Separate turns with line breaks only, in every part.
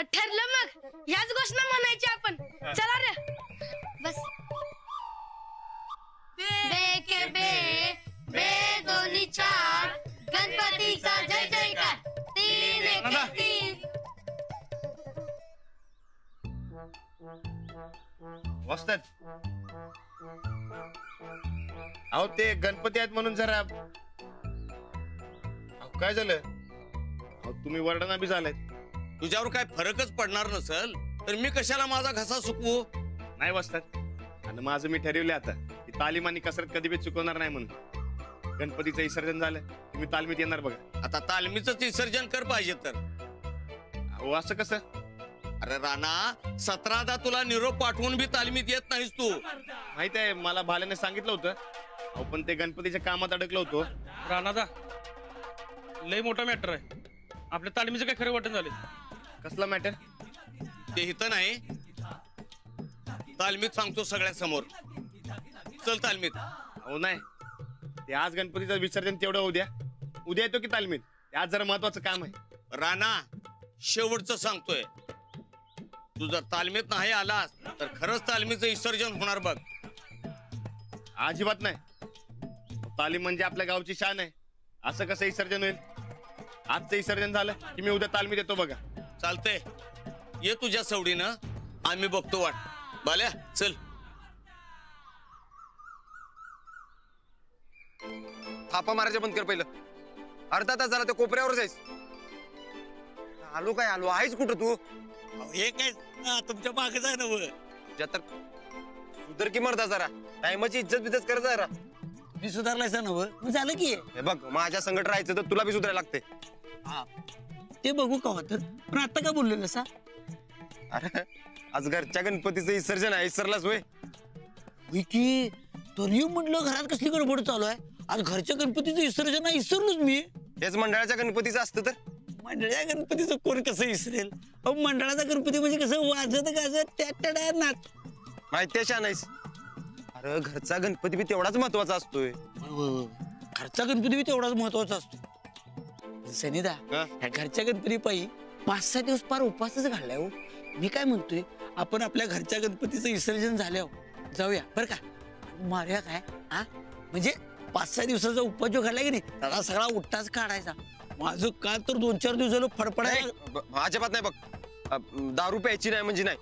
ठरलं मग, ह्याच घोषणा म्हणायची आपण. चला रे बस. बे के बे, बे दोन्ही चार, गणपतीचा जय जयकार. 3 1 3.
वाजतात. अहो ते गणपती आहेत म्हणून जरा. काय झालं? तुम्ही वर्णना बी झालाय.
तुझ्यावर काय फरकच पडणार नसल तर मी कशाला माझा घसा सुकवू?
नाही वाजतात. आणि माझं मी ठरवले आता की तालीम आणि कसरत कधी बी चुकवणार नाही म्हणून. गणपतीचं विसर्जन झालं तुम्ही तालमीत येणार बघा.
आता तालमीच विसर्जन कर पाहिजे तर.
अहो असं कसं?
अरे राणा, 17दा तुला निरोप पाठवून बी तालमीत येत नाहीस तू.
माहित आहे मला भाल्याने सांगितलं होतं. अहो पण ते गणपतीच्या कामात अडकलो होतो.
राणादा लय मोठा मॅटर आहे. आपल्या तालमीचं काय खरं वाटत झाले.
कसला मॅटर?
ते इथं नाही, तालमीत सांगतो सगळ्या समोर. चल तालमीत.
हो नाही, ते आज गणपतीचं विसर्जन तेवढं उद्या येतो की तालमीत. आज जरा महत्वाचं काम आहे.
राणा, शेवटचं सांगतोय, तू जर तालमीत नाही आलास तर खरंच तालमीचं विसर्जन होणार बघ.
अजिबात नाही. तालीम म्हणजे आपल्या गावची शान आहे. असं कसं विसर्जन होईल? आजचं विसर्जन झालं की मी उद्या तालमीत येतो बघा.
चालतंय, ये तुझ्या सवडीनं, आम्ही बघतो वाट. बाल्या चल.
थापा मारायचं बंद कर पहिलं. अर्धा तास झाला त्या कोपऱ्यावरच आहेस. आलो काय आलो आहेस कुठं तू?
हे काय तुमच्या मागे जाय ना.
तुझ्या तर सुधर की मरदा जरा. टायमाची इज्जत बिज्जत कर जरा.
मी सुधारलायस ना मग झालं की.
हे बघ, माझ्या संकट राहायचं तर तुला बी सुधारायला लागते.
ते बघू का तर. पण आता का बोललेलं सा?
अरे आज घरच्या गणपतीचं विसर्जन आहे. विसरलाच होय?
की तरी म्हटलं घरात कसली गडबड चालू आहे. आज घरच्या गणपतीचं विसर्जन आहे, विसरलोच मी.
हेच मंडळाच्या गणपतीचं असतं तर.
मंडळाच्या गणपतीचं कोण कसं विसरेल? मंडळाचा गणपती म्हणजे कसं वाजत गाजत त्या नाच.
माहिती आहे शानाईस. अरे घरचा गणपती बी तेवढाच महत्वाचा असतोय.
घरचा गणपती बी तेवढाच महत्वाचा असतो. सनिदा, ह्या घरच्या गणपती पायी 5-6 दिवस पार उपवासच घाललाय हो. मी काय म्हणतोय, आपण आपल्या घरच्या गणपतीचं विसर्जन झाल्यावर जाऊया बरं का. मारूया काय म्हणजे 5-6 दिवसाचा उपवास जो घालाय की नाही, त्याला सगळा उठ्ठाच काढायचा. माझं का तर 2-4 दिवस झालं फडफडायला.
अजिबात नाही बघ. दारू प्यायची नाही म्हणजे नाही.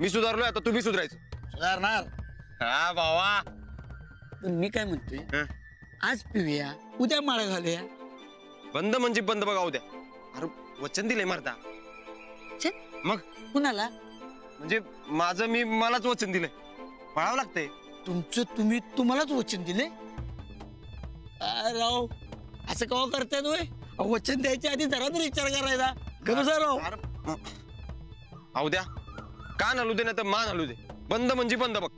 मी सुधारलोय, आता तू बी सुधारायचं.
सुधारणार.
हा बाबा.
पण मी काय म्हणतोय, आज पिऊया, उद्या माळा घालूया.
बंद म्हणजे बंद बघा उद्या. अरे वचन दिलंय मर्दा. मग
कुणाला?
म्हणजे माझं मी मलाच वचन दिलंय. पळावं लागतंय.
तुमचं तुम्हालाच वचन दिले? राव असं केव्हा करताय तुम्ही? वचन द्यायच्या आधी जरा तरी विचार करायचा.
राव द्या. कान हलू दे ना तर मान हलू दे. बंद म्हणजे बंद बघ.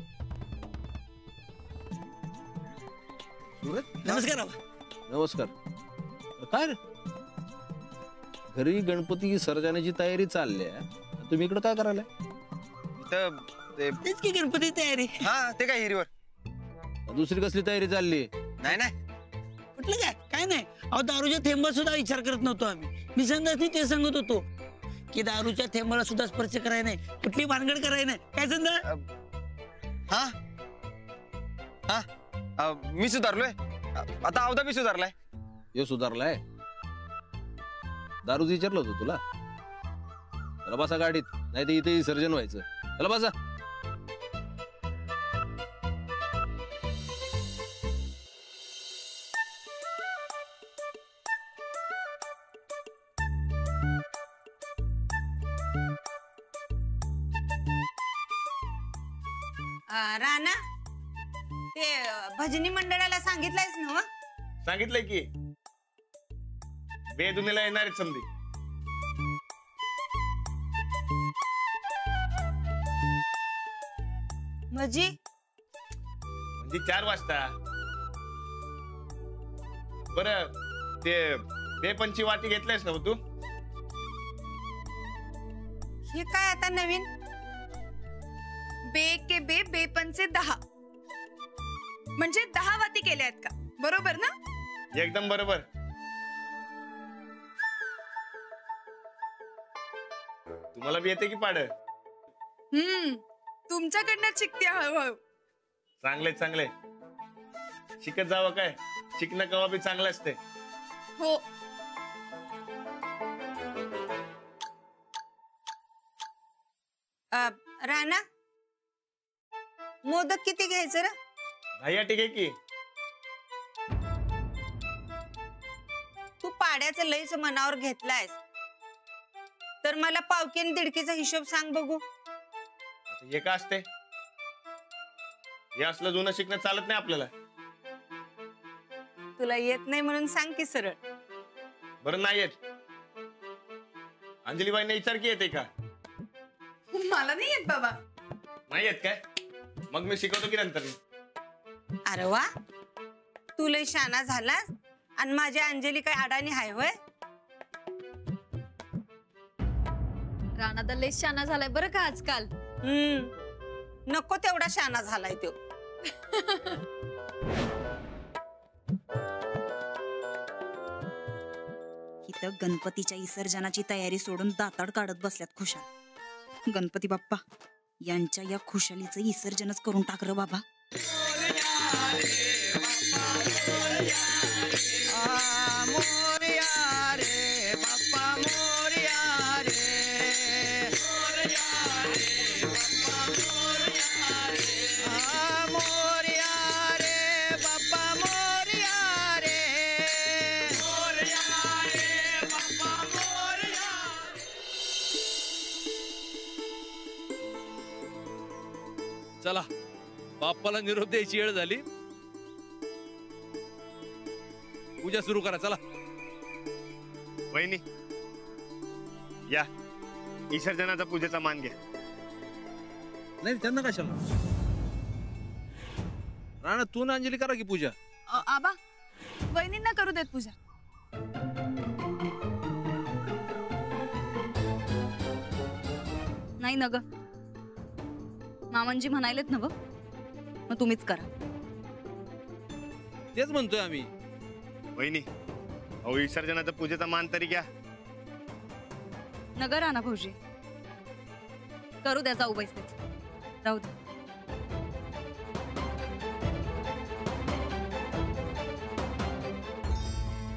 नमस्कार.
नमस्कार. काय रे, घरी गणपती विसर्जनाची तयारी चालली आहे, तुम्ही इकडे काय करायला?
तेच की गणपती तयारी.
हा ते काय हिरीवर
दुसरी कसली तयारी चालली?
नाही नाही
म्हटलं काय नाही. अहो दारूच्या थेंबा सुद्धा विचार करत नव्हतो आम्ही. मी संध्याची ते सांगत होतो की दारूच्या थेंबाला सुद्धा स्पर्श करायला नाही, कुठली भानगड करायला नाही. काय संध्या?
हा मी सुधारलोय. आता अवधा बी सुधारलाय.
हे सुधारलाय? दारूच विचारलं होतं तुला? चला बसा गाडीत, नाही तर इथे विसर्जन व्हायचं. चला बसा.
राणा, ते भजनी मंडळाला सांगितलंयस ना?
सांगितलंय की बेदुनीला येणार आहेत समधी.
म्हणजे
4 वाजता. बरं ते बेपंची वाटी घेतल्यास ना तू?
हे काय आता नवीन?
बे के बे, बेपंचे 10 म्हणजे 10 वाती केल्या आहेत का? बरोबर ना?
एकदम बरोबर. तुम्हाला बी येते की पाड?
तुमच्याकडनं शिकते हळूहळू.
चांगले चांगले शिकत जावं. काय शिकणं कवा बी चांगलं असते.
हो.
राणा, मोदक किती घ्यायचं रे?
भैया ठीक आहे की.
तू पाड्याचं लईच मनावर घेतलायस, तर मला पावकीन दिडकीचा हिशोब सांग बघू.
आता हे का असते? हे असलं जुनं शिकणं चालत नाही आपल्याला.
तुला येत नाही म्हणून सांग की सरळ.
बरं नाही येत. अंजलीबाईंना विचार की येते का?
मला नाही येत बाबा.
नाही येत काय? मग मी शिकवतो की नंतर.
अरे वा, तू लई शाना झालास आणि माझी अंजली काय अडाणी हाय होय?
राणा तर लय शाना झालाय बरं का आजकाल.
नको तेवढा शाना झालाय तो.
इथं गणपतीच्या विसर्जनाची तयारी सोडून दाताड काढत बसल्यात खुशाल. गणपती बाप्पा, यांच्या या खुशालीचं विसर्जनच करून टाक र बाबा.
चला, बाप्पाला निरोप द्यायची वेळ झाली. पूजा सुरू करा. चला
वहिनी या, विसर्जनाचा पूजेचा मान घ्या.
नाही त्यांना कशाला? राणा, तू ना अंजली करा की पूजा.
आबा, वहिनींना करू देत पूजा.
नाही न ग, मामांजी म्हणायलेत ना, मग तुम्हीच करा.
तेच म्हणतोय आम्ही.
वहिनी, अहो विसर्जनाचा पूजेचा मान तरी घ्या.
नगर आणा भाऊजी, करू द्या जाऊ बैसतेच. राहू दे.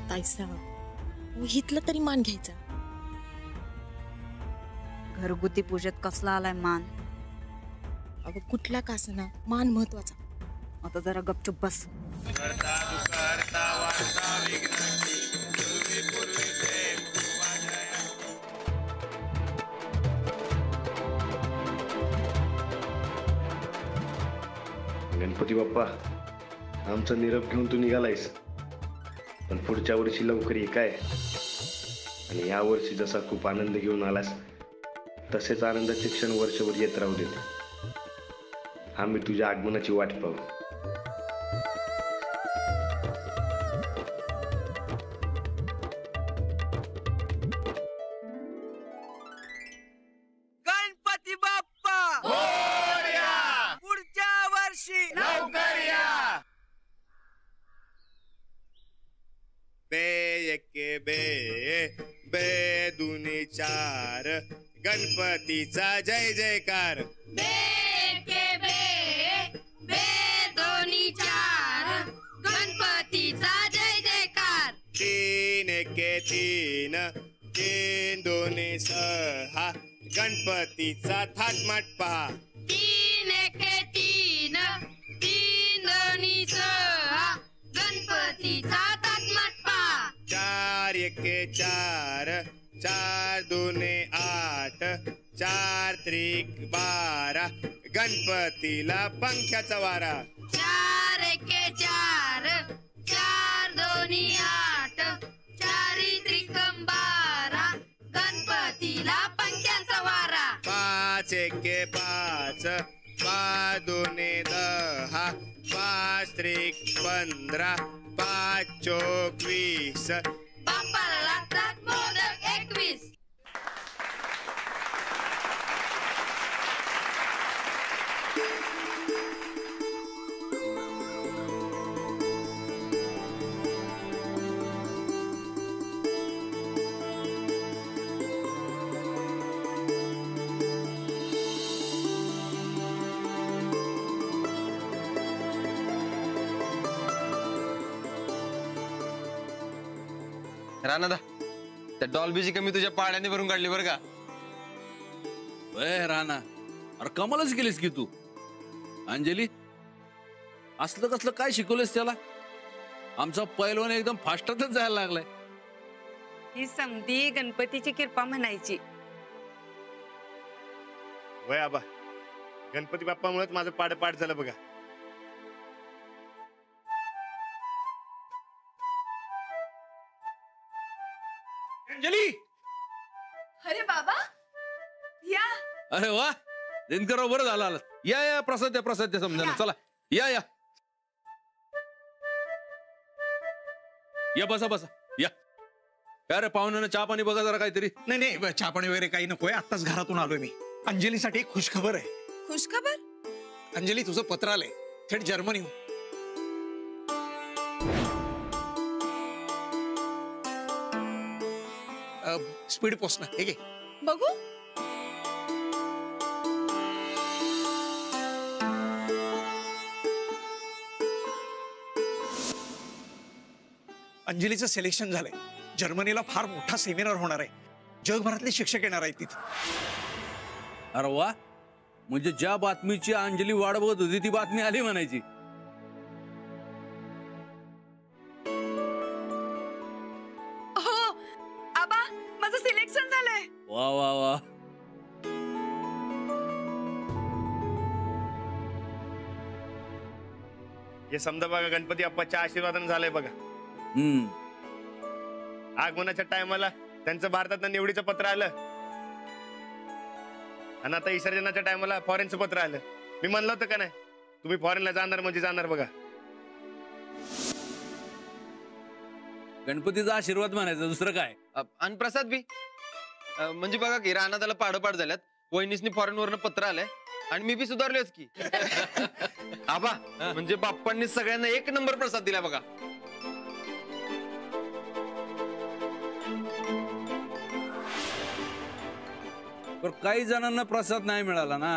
ताईसाहेब, हितलं तरी मान घ्यायचा.
घरगुती पूजेत कसला आलाय मान?
अगं कुठला कासना, मान महत्वाचा.
आता जरा गपचूप बस.
गणपती बाप्पा, आमचा निरोप घेऊन तू निघालायस, पण पुढच्या वर्षी लवकर ये काय. आणि या वर्षी जसा खूप आनंद घेऊन आलास, तसेच आनंदाचे क्षण वर्षभर येत राहू देत. आम्ही तुझ्या आगमनाची वाट पाहू.
गणपती बाप्पा पुढच्या वर्षी लवकर या.
बे एके बे बे दुनी चार, गणपतीचा जय जयकार.
गणपतीचा जय जयकार.
तीन एके तीन, तीन दोन्ही सहा, गणपतीचा थाटमाट पहा.
तीन एके तीन, तीन दोन्ही सहा, गणपतीचा ताटमाट पहा.
चार एके चार, चार दोन्ही आठ, चार त्रिक 12, गणपतीला पंख्याचा वारा.
चार एके चार, चार दोन्ही 8, चारी त्रिकम 12, गणपतीला पंख्यांचा वारा.
पाच एके पाच, पाच दोन्ही 10, पाच त्रिक 15, पाच चोक 20,
बाप्पाला लागतात मोदक 21.
राणा त्या डॉल्बीची कमी तुझ्या पाण्याने भरून काढली बरं का.
राणा अरे कमालच केलीस की तू. अंजली असलं कसलं काय शिकवलंस त्याला? आमचा पैलवान एकदम फास्टातच जायला लागलाय.
ही समधी गणपतीची कृपा म्हणायची.
वय आबा गणपती बाप्पामुळेच माझं पाठ झालं बघा.
अंजली.
अरे बाबा या.
अरे वा दिनकरराव बरं झालं आलं. या प्रसाद द्या समजा. चला या बसा या. अरे पाहुण्यानं चहा पाणी बघा जरा काहीतरी.
नाही चहा पाणी वगैरे काही नकोय. आत्ताच घरातून आलोय मी. अंजलीसाठी एक खुशखबर आहे.
खुशखबर?
अंजली तुझं पत्र आलंय थेट जर्मनी. स्पीड पोस्ट ना. हे घे
बघू.
अंजलीचं सिलेक्शन झालंय. जर्मनीला फार मोठा सेमिनार होणार आहे. जगभरातले शिक्षक येणार आहेत तिथे.
अरे वा म्हणजे ज्या बातमीची अंजली वाट बघत होती ती बातमी आली म्हणायची.
हो आबा माझं सिलेक्शन झालंय.
वा
हे समजा बघा गणपती बाप्पाच्या आशीर्वादाने झालंय बघा. आगमनाच्या टायमाला त्यांचं भारतात निवडीचं पत्र आलं आणि आता विसर्जनाच्या टायमाला फॉरेनचं पत्र आलं. मी म्हणलं होतं का नाही तुम्ही फॉरेनला जाणार म्हणजे जाणार बघा.
गणपतीचा आशीर्वाद म्हणायचा दुसरं काय.
आणि प्रसाद बी म्हणजे बघा की राणा त्याला पाडोपाड झाल्यात. वहिनीसनी फॉरेन वरनं पत्र आलंय आणि मी बी सुधारलोच की. आबा म्हणजे बाप्पांनी सगळ्यांना एक नंबर प्रसाद दिला बघा.
पण काही जणांना प्रसाद नाही मिळाला ना.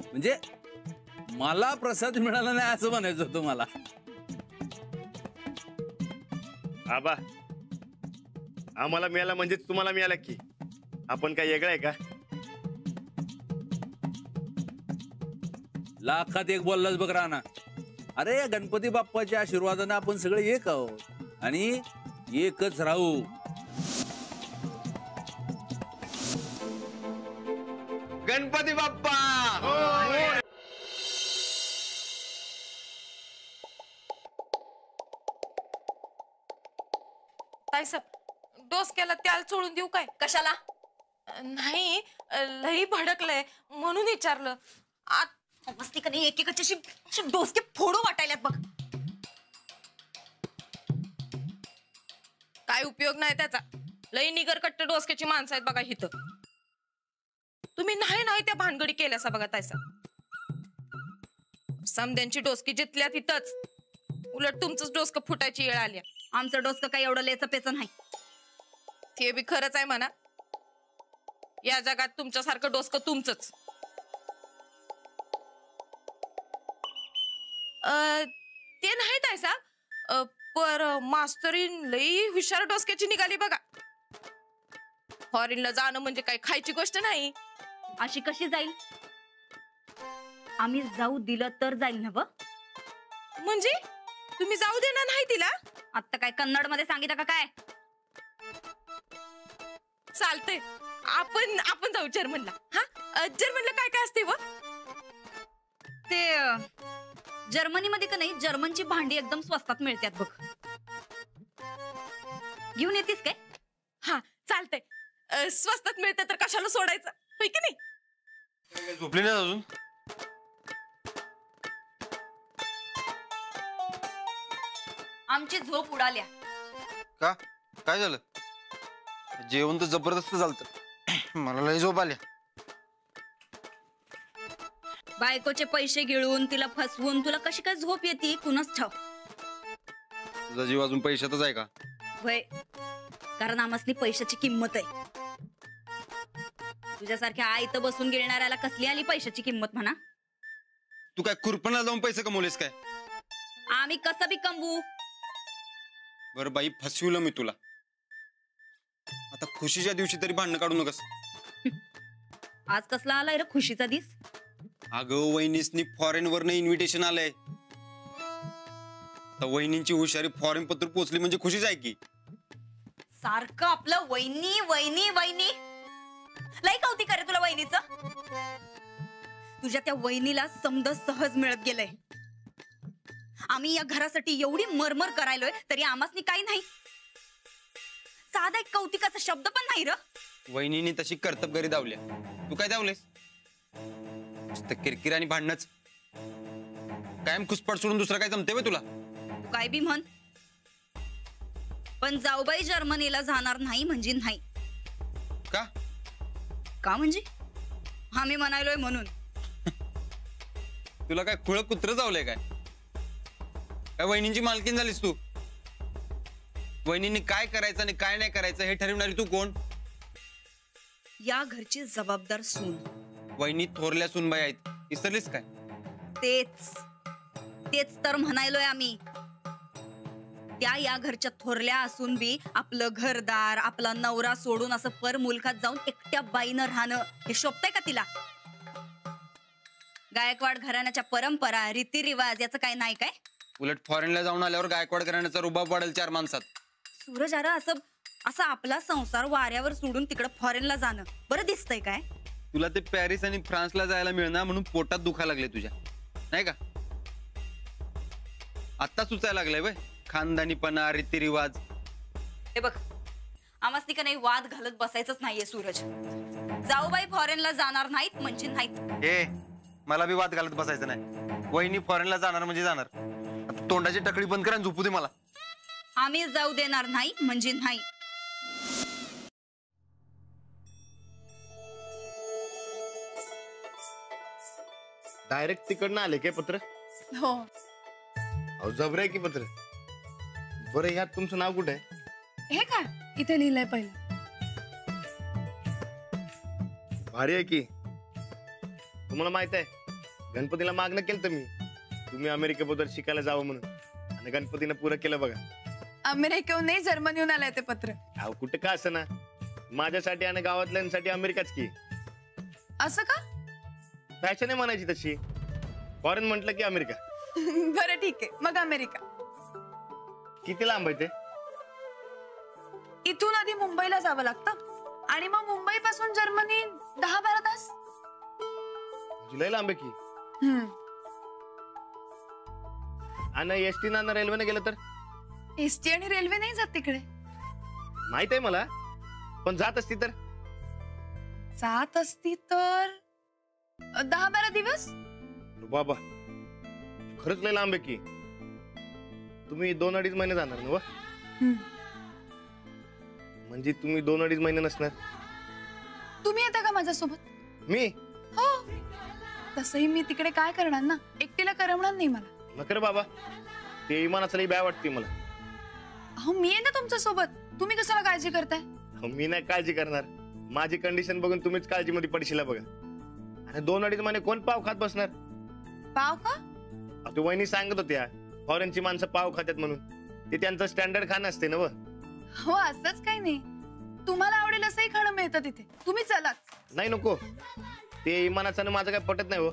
म्हणजे मला प्रसाद मिळाला नाही असं म्हणायचं होतं मला.
आबा आम्हाला मिळाला म्हणजेच तुम्हाला मिळाला की. आपण काय वेगळं आहे का?
लाखात एक बोललाच बघ राणा. अरे गणपती बाप्पाच्या आशीर्वादाने आपण सगळे एक आहोत आणि एकच राहू.
गणपती बाप्पा.
ताईसाहेब डोसक्याला त्याला चोळून देऊ काय? कशाला? नाही लई भडकलंय म्हणून विचारलं.
मस्ती का नाही एकेकाची डोसके फोडू वाटायल्यात बघ.
काय उपयोग नाही त्याचा. लई निगरकट्ट डोसक्याची माणसं आहेत बघा इथं. तुम्ही नाही त्या भानगडी केल्यासा बघा ताईसाहेब. समद्यांची डोसकी जितल्या तिथंच. उलट तुमचंच डोसकं फुटायची वेळ आली.
आमचं डोसकं काही एवढं लेचं पेचं नाही.
ते बी खरंच आहे म्हणा. या जगात तुमच्यासारखं डोसकं तुमचंच. ते नाही ताईसाहेब पर मास्तरीन लई हुशार डोसक्याची निघाली बघा. फॉरेनला जाणं म्हणजे काही खायची गोष्ट नाही.
अशी कशी जाईल? आम्ही जाऊ दिलं तर जाईल ना.
म्हणजे तुम्ही जाऊ देणार नाही तिला?
आता काय कन्नड मध्ये सांगितलं का काय?
चालतंय आपण जाऊ जर्मनला. हा जर्मनला काय काय असते व?
ते जर्मनीमध्ये का नाही जर्मनची भांडी एकदम स्वस्तात मिळतात बघ. घेऊन येतीस काय?
हा चालतंय. स्वस्तात मिळतं तर कशाला सोडायचं होय की नाही?
झोपली नाही अजून?
आमची झोप उडाल्या.
का काय झालं? जेवण तर जबरदस्त झालं. मला लई झोप आल्या.
बायकोचे पैसे गिळून तिला फसवून तुला कशी काय झोप येते कुणाच ठाव.
तुझा जीव अजून पैशातच आहे का?
वय कारण आमसनी पैशाची किंमत आहे. तुझ्यासारख्या आई तर बसून गिळणाऱ्याला कसली आली पैशाची किंमत म्हणा.
तू काय खुरपणाला जाऊन पैसे कमवलेस काय?
आम्ही कसं बी कमवू.
बरं बाई, फसविलं मी तुला. आता खुशीच्या दिवशी तरी भांडणं काढू नकस.
आज कसला आलाय रे खुशीचा दिस?
अगं वहिनीसनी फॉरेन वरनं इन्व्हिटेशन आलंय. तर वहिनींची हुशारी फॉरेन पत्र पोचली म्हणजे खुशीच आहे की.
सारखं आपलं वहिनी वहिनी वहिनी. लई कौतिक आहे तुला वहिनीचं. तुझ्या त्या वहिनीला समद सहज मिळत गेलंय. आम्ही या घरासाठी एवढी मरमर करायलोय तरी आमासनी काही नाही. साधा एक कौतिकाचा शब्द पण नाही र.
वहिनीने तशी कर्तबगारी दावल्या, तू काय दावलेस? नुसतं किरकिर आणि भांडणच. कायम खुसपट सोडून दुसरं काय जमते बे तुला?
काय बी म्हण, पण जाऊबाई जर्मनीला जाणार नाही म्हणजे नाही.
का?
का म्हणजे आम्ही म्हणालोय म्हणून.
तुला काय खुळ कुत्र जावलंय काय? काय वहिनींची मालकीन झालीस तू? वहिनींनी काय करायचं आणि काय नाही करायचं हे ठरवणारी तू कोण?
या घरची जबाबदार सून.
वहिनी थोरल्या सूनबाई आहेत, विसरलीस काय?
तेच तेच तर म्हणायलोय आम्ही. त्या या घरच्या थोरल्या असून बी आपलं घरदार आपला नवरा सोडून असं पर मुलखात जाऊन एकट्या बाईनं राहणं हे शोभतंय का तिला? गायकवाड घराण्याच्या परंपरा रीतिरिवाज याचं काय नाही काय?
उलट फॉरेनला जाऊन आल्यावर गायकवाड घराण्याचा रुबाब वाढेल 4 माणसात.
सूरज अरे असं आपला संसार वाऱ्यावर सोडून तिकडं फॉरेनला जाणं बरं दिसतंय काय?
तुला ते पॅरिस आणि फ्रान्सला जायला मिळणार म्हणून पोटात दुखायला लागले तुझ्या, नाही का? आता सुचायला लागलंय बे खानदानीपणा रीतिरिवाज.
हे बघ, आम्हासनी का नाही वाद घालत बसायचंच नाहीये सूरज. जाऊबाई फॉरेनला जाणार नाहीत म्हणजे नाहीत.
ए मला बी वाद घालत बसायचं नाही. वहिनी फॉरेनला जाणार म्हणजे जाणार. आता तोंडाची टकळी बंद कर आणि झोपू दे मला.
आम्ही जाऊ देणार नाही म्हणजे नाही.
डायरेक्ट तिकडनं आले काय पत्र?
हो.
अहो जबर आहे की पत्र. बरं ह्यात तुमचं नाव कुठे आहे?
हे काय इथे लिहिलंय पहिलं.
भारी आहे की. तुम्हाला माहित आहे गणपतीला मागणं केलं तर मी तुम्ही अमेरिकेबद्दल शिकायला जावं म्हणून, आणि गणपतीनं पुरं केलं बघा.
अमेरिकेहून नाही जर्मनीहून आलंय ते पत्र.
अहो कुठं का असं ना, माझ्यासाठी आणि गावातल्यांसाठी अमेरिकाच की.
असं का?
फॅशन आहे म्हणायची तशी. फॉरेन म्हटलं की अमेरिका.
बरं ठीक आहे, मग अमेरिका.
किती लांब आहे ते?
इथून आधी मुंबईला जावं लागतं आणि मग मुंबई पासून जर्मनी 10-12 तास.
जुलै लांब आहे की. आणि एसटी ना रेल्वेने गेलं तर?
एसटी आणि रेल्वे नाही जात तिकडे.
माहित आहे मला, पण जात असती तर?
जात असती तर 10-12 दिवस.
बाबा खरंच लय लांब आहे की. तुम्ही 2-2.5 महिने जाणार ना? म्हणजे तुम्ही 2-2.5 महिने नसणार.
तुम्ही येता का माझ्यासोबत?
मी?
हो. तसंही मी तिकडे काय करणार ना, एकटीला करमणार नाही मला.
नकर बाबा, ते इमानाचं लई भ्या वाटते मला.
अहो मी आहे ना तुमच्या सोबत, तुम्ही कशाला काळजी करताय?
मी नाही काळजी करणार. माझी कंडिशन बघून तुम्हीच काळजीमध्ये पडशीला बघा. आणि 2-2.5 महिने कोण पाव खात बसणार?
पाव का?
तू वहिनी सांगत होत्या फॉरेनची माणसं पाव खातात म्हणून. ते त्यांचं स्टँडर्ड खाणं असते ना.
हो असंच काही नाही, तुम्हाला आवडेल असंही खाणं मिळतं तिथे. तुम्ही चला.
नाही नको, ते इमानाचं माझं काय पटत नाही. हो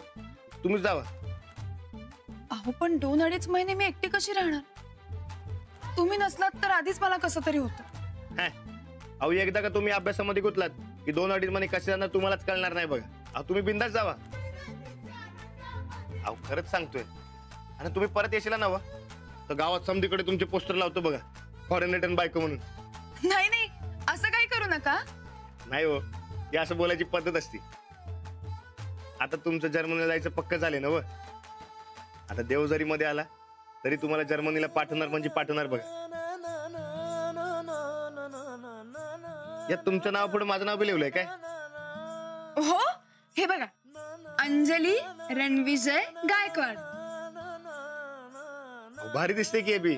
तुम्हीच जावा.
अहो पण 2-2.5 महिने मी एकटी कशी राहणार? तुम्ही नसलात तर आधीच मला कसं तरी होतं.
अहो एकदा का तुम्ही अभ्यासामध्ये गुंतलात की 2-2.5 महिने कसे जाणार तुम्हालाच कळणार नाही बघा. अहो तुम्ही बिंदास जावा. अहो खरंच सांगतोय. आणि तुम्ही परत येशील ना तर गावात समधीकडे तुमचे पोस्टर लावतो बघा, फॉरेन रिटर्न बायको म्हणून.
नाही नाही असं काही करू नका.
नाही हो, ती असं बोलायची पद्धत असते. आता तुमचं जर्मनीला जायचं पक्क झाले ना. आता देव जरी मध्ये आला तरी तुम्हाला जर्मनीला पाठवणार म्हणजे पाठवणार बघा. यात तुमचं नाव पुढे माझं नाव बी लिहिलंय काय?
हो हे बघा, अंजली रणविजय गायकवाड.
भारी दिसते की बी.